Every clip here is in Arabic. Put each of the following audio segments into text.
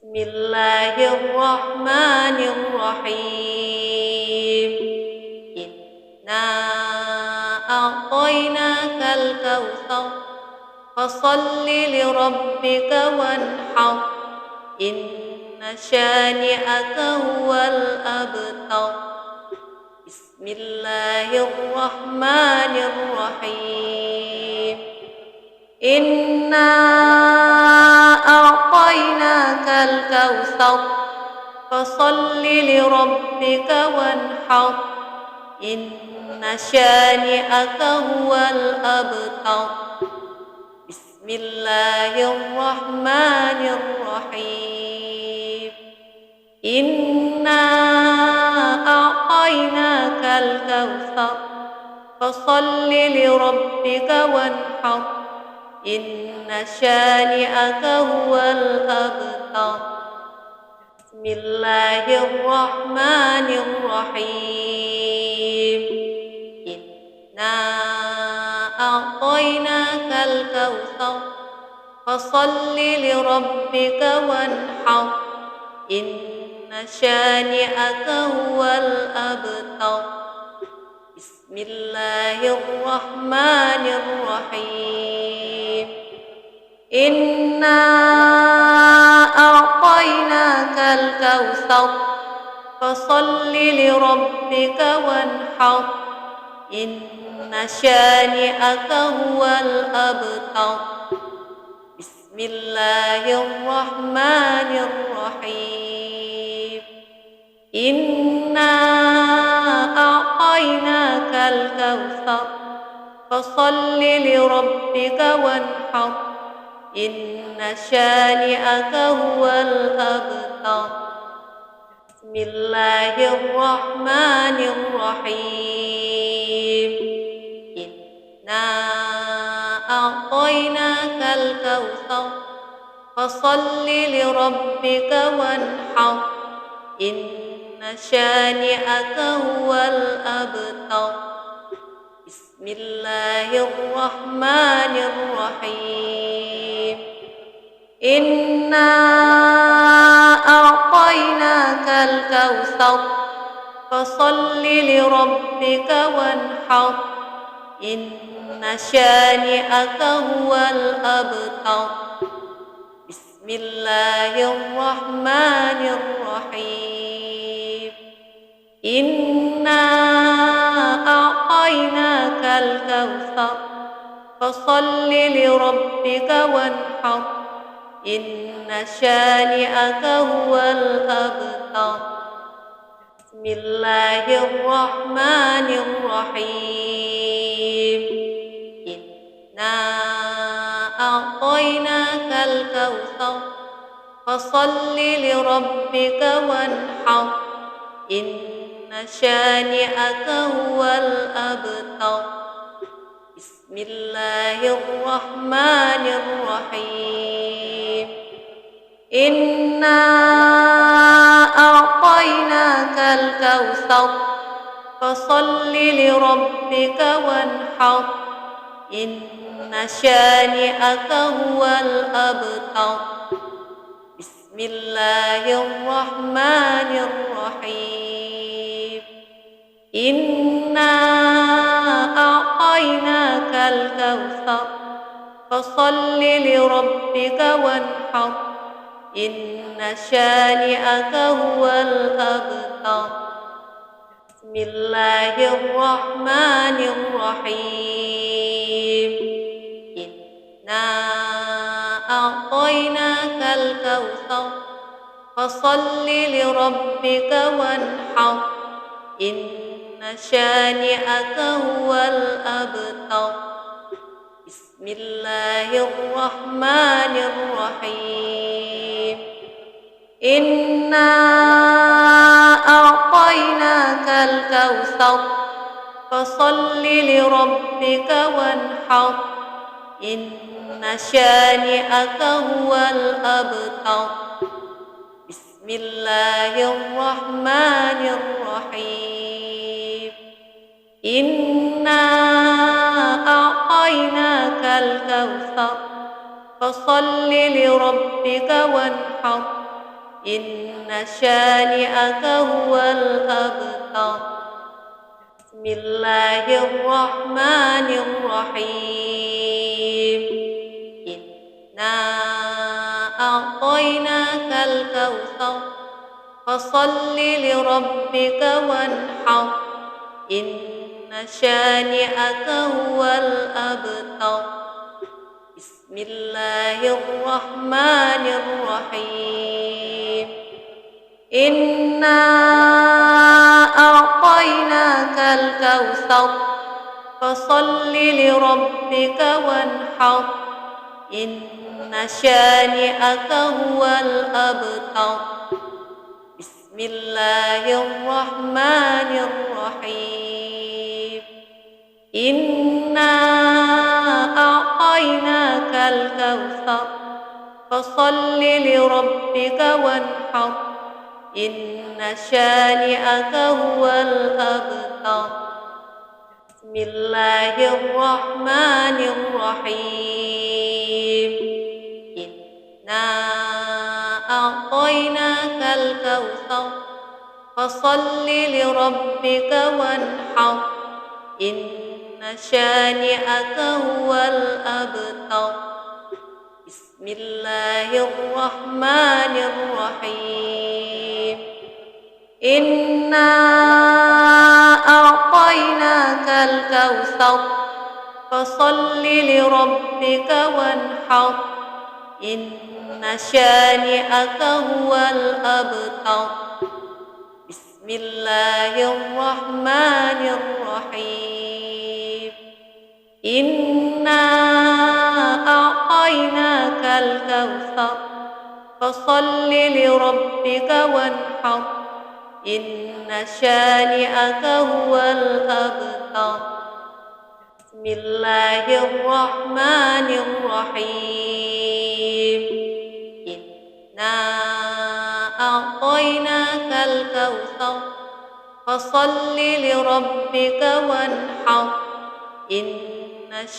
Bismillahirrahmanirrahim. Inna a'tainakal kautsar fasholli lirabbika wanhar. Inna syani'aka huwal abtar. Bismillahirrahmanirrahim. Inna a'tainakal kautsar fasholli lirabbika wanhar. Inna syani'aka huwal abtar. Bismillahirrahmanirrahim. Inna a'tainakal kautsar fasholli lirabbika wanhar. Inna syani'aka huwal abtar. Bismillahirrahmanirrahim. Inna a'tainakal kautsar fasholli lirabbika wanhar. Inna syani'aka huwal abtar. Bismillahirrahmanirrahim. Inna a'tainakal kautsar fasholli lirabbika wanhar. Inna syani'aka huwal abtar. Bismillahirrahmanirrahim. Inna a'tainakal kautsar fasholli lirabbika wanhar. Inna syani'aka huwal abtar. Bismillahirrahmanirrahim. Inna a'tainakal kautsar fasholli lirabbika wanhar. Inna syani'aka huwal abtar. Bismillahirrahmanirrahim. Inna a'tainakal kautsar fasholli lirabbika wanhar. Inna syani'aka huwal abtar. Bismillahirrahmanirrahim. Inna a'tainakal kautsar fasholli lirabbika wanhar. Inna syani'aka huwal abtar. Bismillahirrahmanirrahim. Inna a'tainakal kautsar fasholli lirabbika wanhar. Inna syani'aka huwal abtar. Bismillahirrahmanirrahim. Inna a'tainakal kautsar fasholli lirabbika wanhar. Inna syani'aka huwal abtar. Bismillahirrahmanirrahim. Inna a'tainakal kautsar fasholli lirabbika wanhar. Inna syani'aka huwal abtar. Bismillahirrahmanirrahim. Inna a'tainakal kautsar fasholli lirabbika wanhar. Inna syani'aka huwal abtar. Bismillahirrahmanirrahim. Inna a'tainakal kautsar fasholli lirabbika wanhar. Inna syani'aka huwal abtar. Bismillahirrahmanirrahim. Inna a'tainakal kautsar fasholli lirabbika wanhar. إن شانئك هو الأبتر. بسم الله الرحمن الرحيم. إنا أعطيناك الكوثر فصل لربك وانحر إن شانئك هو الأبتر. بسم الله الرحمن الرحيم. إنا أعطيناك الكوثر فصل لربك وانحر إن شانئك هو الأبتر. بسم الله الرحمن الرحيم. إنا أعطيناك الكوثر فصل لربك وانحر إن شانئك هو الأبتر. بسم الله الرحمن الرحيم. إنا أعطيناك الكوثر فصل لربك وانحر إن شانئك هو الأبتر. بسم الله الرحمن الرحيم. إنا أعطيناك الكوثر فصل لربك وانحر إن شانئك هو الأبتر. بسم الله الرحمن الرحيم. إنا أعطيناك الكوثر فصل لربك وانحر إن شانئك هو الأبتر. بسم الله الرحمن الرحيم. إنا أعطيناك الكوثر فصل لربك وانحر إن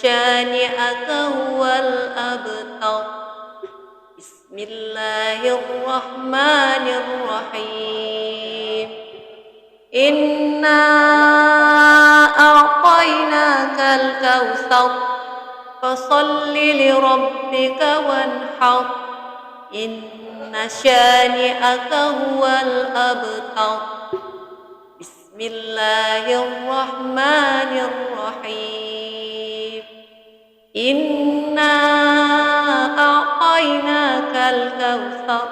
شانئك هو الأبتر. بسم الله الرحمن الرحيم. إنا أعطيناك الكوثر فصل لربك وانحر إن شانئك هو الأبتر. بسم الله الرحمن الرحيم. إنا أعطيناك الكوثر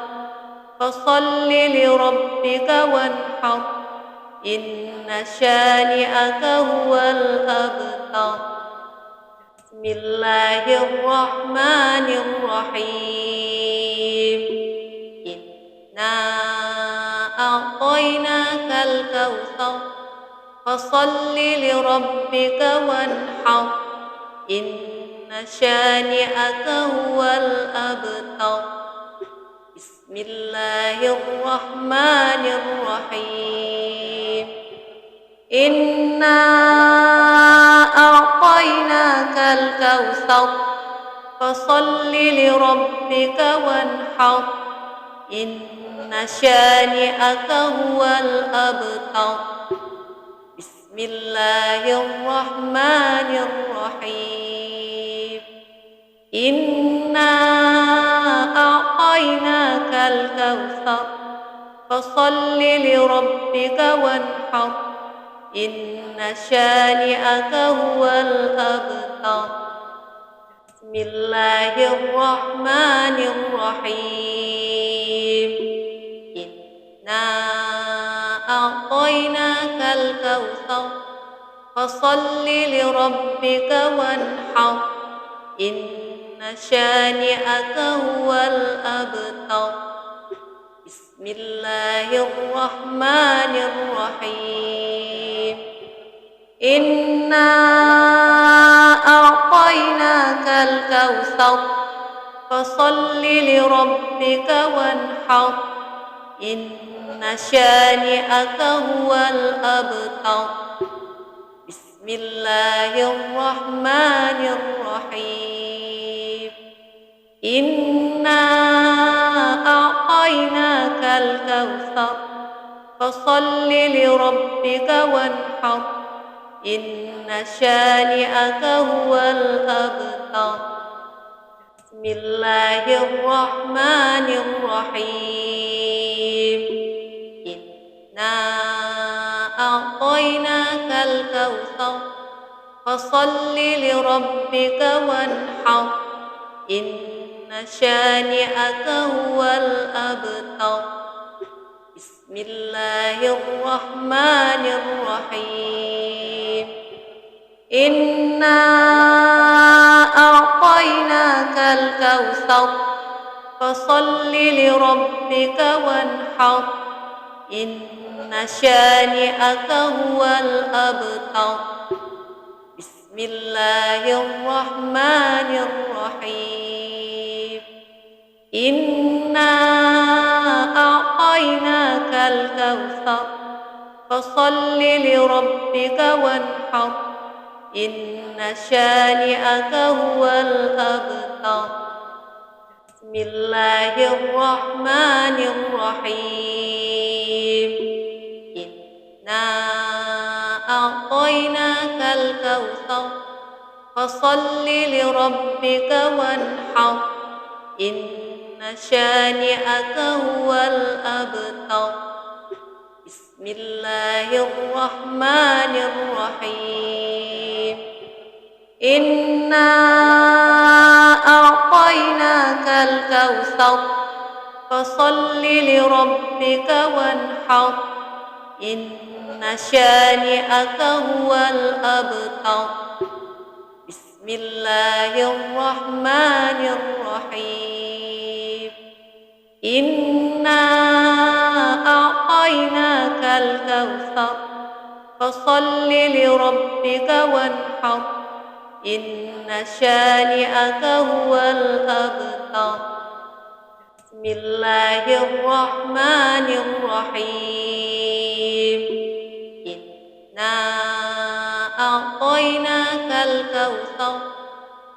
فصل لربك وانحر إن شانئك هو الأبتر. بسم الله الرحمن الرحيم. إنا أعطيناك الكوثر فصل لربك وانحر إن شانئك هو الأبتر. بسم الله الرحمن الرحيم. إنا أعطيناك الكوثر فصل لربك وانحر إن شانئك هو الأبتر. بسم الله الرحمن الرحيم. إنا أعطيناك الكوثر فصل لربك وانحر إن شانئك هو الأبتر. بسم الله الرحمن الرحيم. إنا أعطيناك الكوثر فصل لربك وانحر إن شانئك هو الأبتر. بسم الله الرحمن الرحيم. إنا أعطيناك الكوثر فصل لربك وانحر إن شانئك هو الأبتر. بسم الله الرحمن الرحيم. إنا أعطيناك أعطيناك الكوثر فصل لربك وانحر إن شانئك هو الأبتر بسم الله الرحمن الرحيم إنا أعطيناك الكوثر فصل لربك وانحر إن شانئك هو الأبتر بسم الله الرحمن الرحيم إنا أعطيناك الكوثر فصل لربك وانحر إن شانئك هو الأبتر بسم الله الرحمن الرحيم إنا أعطيناك الكوثر فصل لربك وانحر إن شانئك هو الأبتر بسم الله الرحمن الرحيم إنا أعطيناك الكوثر فصل لربك وانحر إن شانئك هو الأبتر بسم الله الرحمن الرحيم إنا أعطيناك الكوثر فصل لربك وانحر إن شانئك هو الأبتر بسم الله الرحمن الرحيم إنا أعطيناك الكوثر فصل لربك وانحر إن شانئك هو الأبتر بسم الله الرحمن الرحيم إنا أعطيناك الكوثر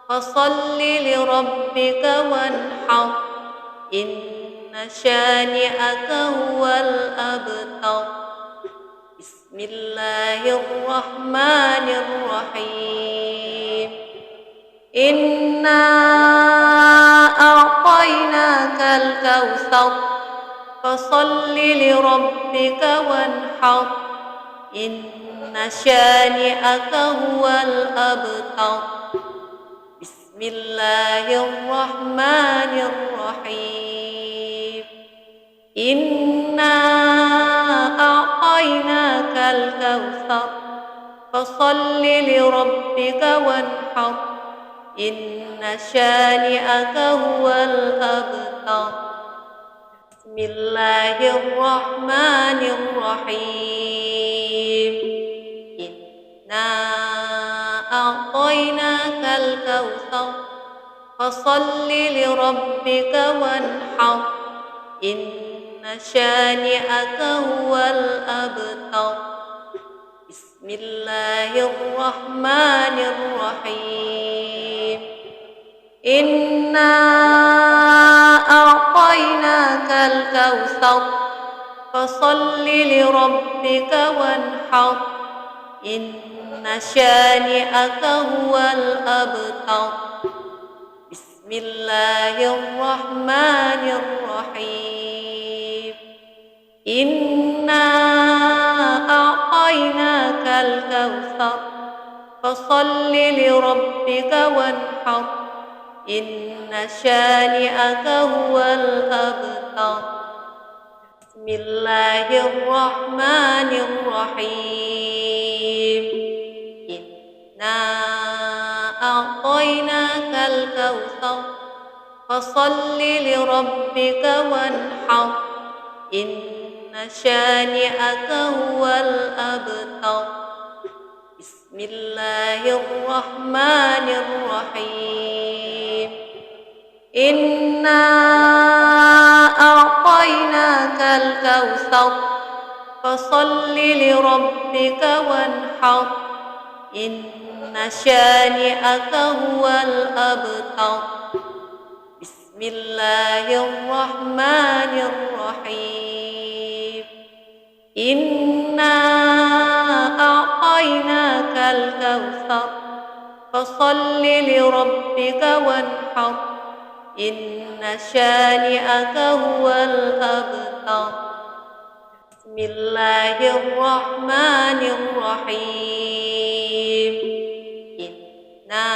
فصل لربك وانحر إن شانئك هو الأبتر بسم الله الرحمن الرحيم إنا أعطيناك الكوثر فصل لربك وانحر إن شانئك هو الأبتر بسم الله الرحمن الرحيم إنا أعطيناك الكوثر فصل لربك وانحر إن شانئك هو الأبتر بسم الله الرحمن الرحيم إنا أعطيناك الكوثر فصل لربك وانحر إن شانئك هو الأبتر بسم الله الرحمن الرحيم إنا أعطيناك الكوثر فصل لربك وانحر إن شانئك هو الأبتر بسم الله الرحمن الرحيم إنا أعطيناك الكوثر فصل لربك وانحر إن شانئك هو الأبتر بسم الله الرحمن الرحيم إنا أعطيناك الكوثر فصل لربك وانحر إن شانئك هو الأبتر بسم الله الرحمن الرحيم إنا أعطيناك الكوثر فصل لربك وانحر إن شانئك هو الأبتر بسم بسم الله الرحمن الرحيم إنا أعطيناك الكوثر فصل لربك وانحر إن شانئك هو الأبتر بسم الله الرحمن الرحيم إنا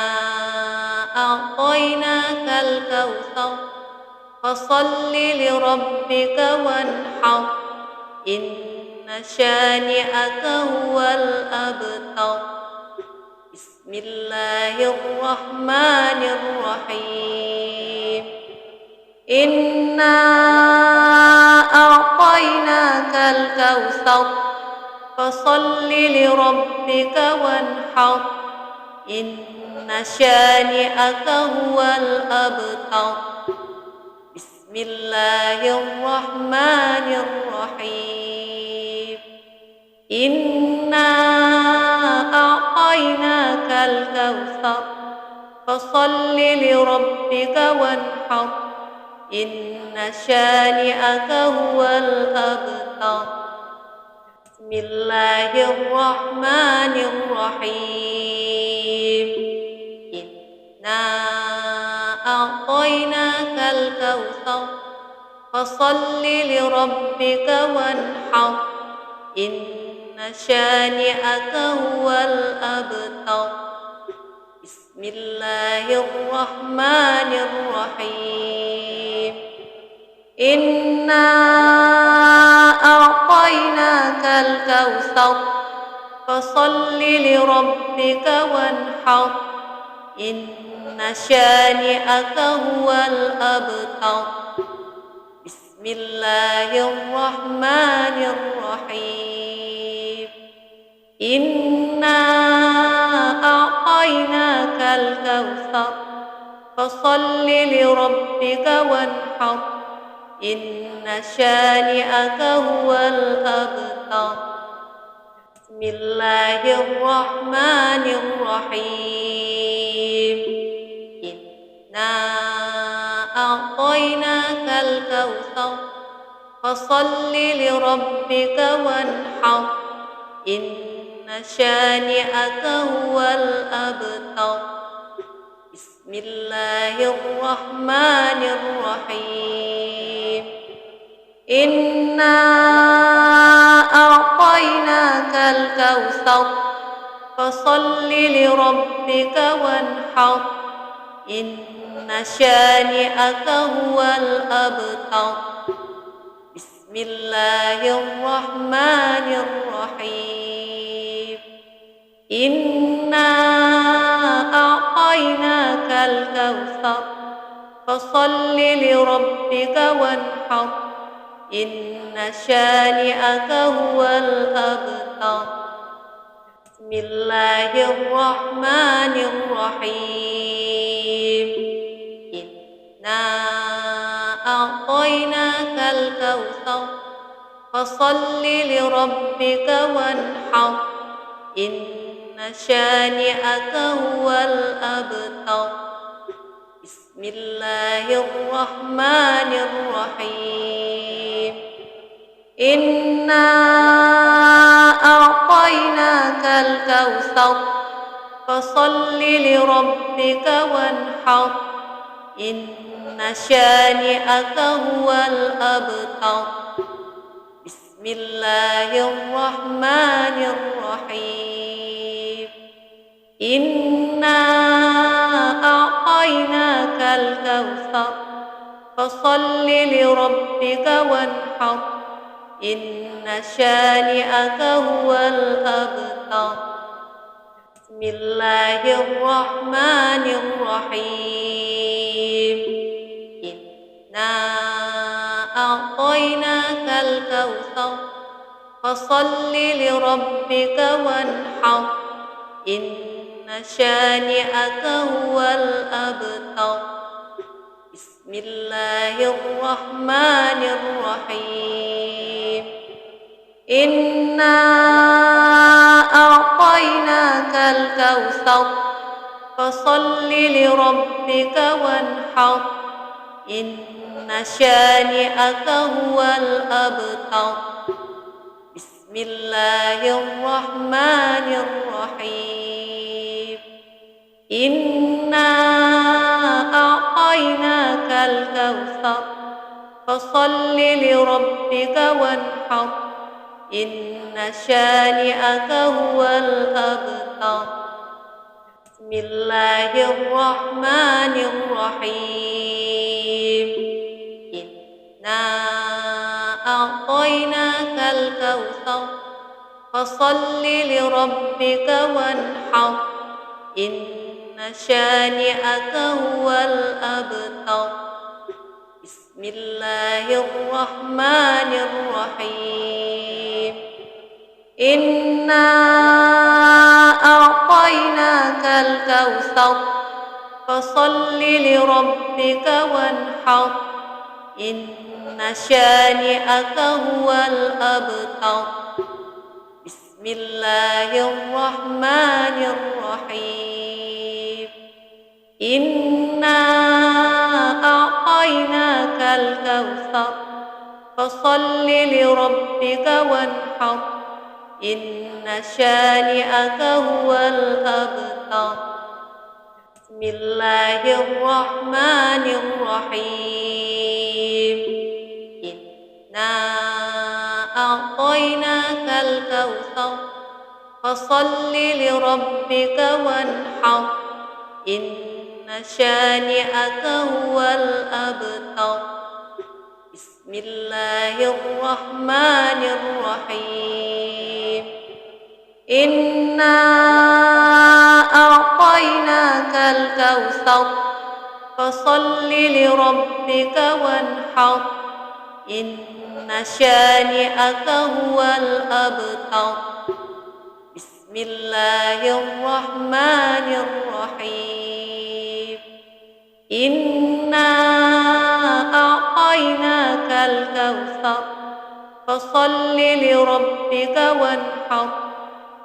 أعطيناك الكوثر فصل لربك وانحر إن شانئك هو الأبتر بسم الله الرحمن الرحيم إنا أعطيناك الكوثر فصل لربك وانحر إن شانئك هو الأبتر بسم الله الرحمن الرحيم إنا أعطيناك الكوثر فصل لربك وانحر إن شانئك هو الأبتر بسم الله الرحمن الرحيم إنا أعطيناك الكوثر فصل لربك وانحر إن شانئك هو الأبتر بسم الله الرحمن الرحيم إنا أعطيناك الكوثر فصل لربك وانحر إن شانئك هو الأبتر بسم الله الرحمن الرحيم إنا أعطيناك الكوثر فصل لربك وانحر إن شانئك هو الأبتر بسم الله الرحمن الرحيم إنا أعطيناك الكوثر فصل لربك وانحر إن شانئك هو الأبتر بسم الله الرحمن الرحيم إنا أعطيناك الكوثر فصل لربك وانحر إن شانئك هو الأبتر بسم الله الرحمن الرحيم إنا أعطيناك الكوثر فصل لربك وانحر إن شانئك هو الأبتر بسم الله الرحمن الرحيم إنا أعطيناك الكوثر فصل لربك وانحر إن شانئك هو الأبتر بسم الله الرحمن الرحيم إنا أعطيناك الكوثر فصل لربك وانحر إن شانئك هو الأبتر بسم الله الرحمن الرحيم إنا أعطيناك الكوثر فصل لربك وانحر إن شانئك هو الأبتر بسم الله الرحمن الرحيم إنا أعطيناك الكوثر فصل لربك وانحر إن شانئك هو الأبتر بسم الله الرحمن الرحيم إنا أعطيناك الكوثر فصل لربك وانحر إن شانئك هو الأبتر. بسم الله الرحمن الرحيم. إنا أعطيناك الكوثر فصل لربك وانحر إن شانئك هو الأبتر. بسم الله الرحمن الرحيم. إنا أعطيناك الكوثر فصل لربك وانحر إن شانئك هو الأبتر. بسم الله الرحمن الرحيم. إنا أعطيناك الكوثر فصل لربك وانحر إن شانئك هو الأبتر. بسم الله الرحمن الرحيم. إنا أعطيناك الكوثر فصل لربك وانحر إن شانئك هو الأبتر. بسم الله الرحمن الرحيم. إنا أعطيناك الكوثر فصل لربك وانحر إن شانئك هو الأبتر. بسم الله الرحمن الرحيم. إنا أعطيناك الكوثر فصل لربك وانحر إن شانئك هو الأبتر. بسم الله الرحمن الرحيم. إنا أعطيناك الكوثر فصل لربك وانحر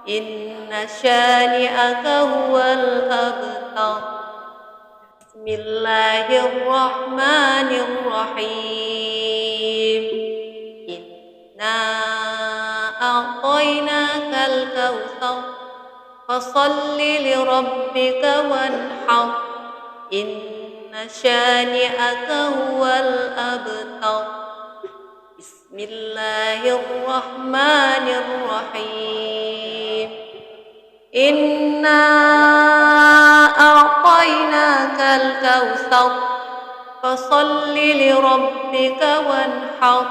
إن شانئك هو الأبتر. بسم الله الرحمن الرحيم. إنا أعطيناك الكوثر فصل لربك وانحر إن شانئك هو الأبتر. بسم الله الرحمن الرحيم. إنا أعطيناك الكوثر فصل لربك وانحر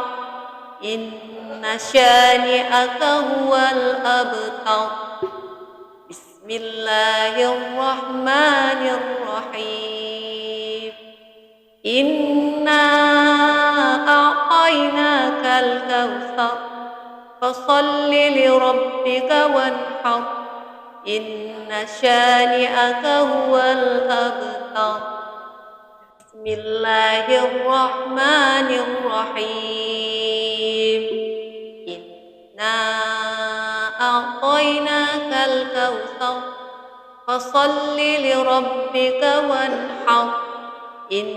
إن شانئك هو الأبتر. بسم الله الرحمن الرحيم. إنا أعطيناك الكوثر فصل لربك وانحر إن شانئك هو الأبتر. بسم الله الرحمن الرحيم. إنا أعطيناك الكوثر فصل لربك وانحر إن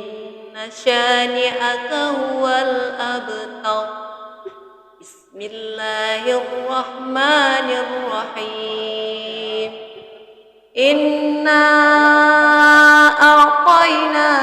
شانئك هو الأبتر. بسم الله الرحمن الرحيم. إنا أعطيناك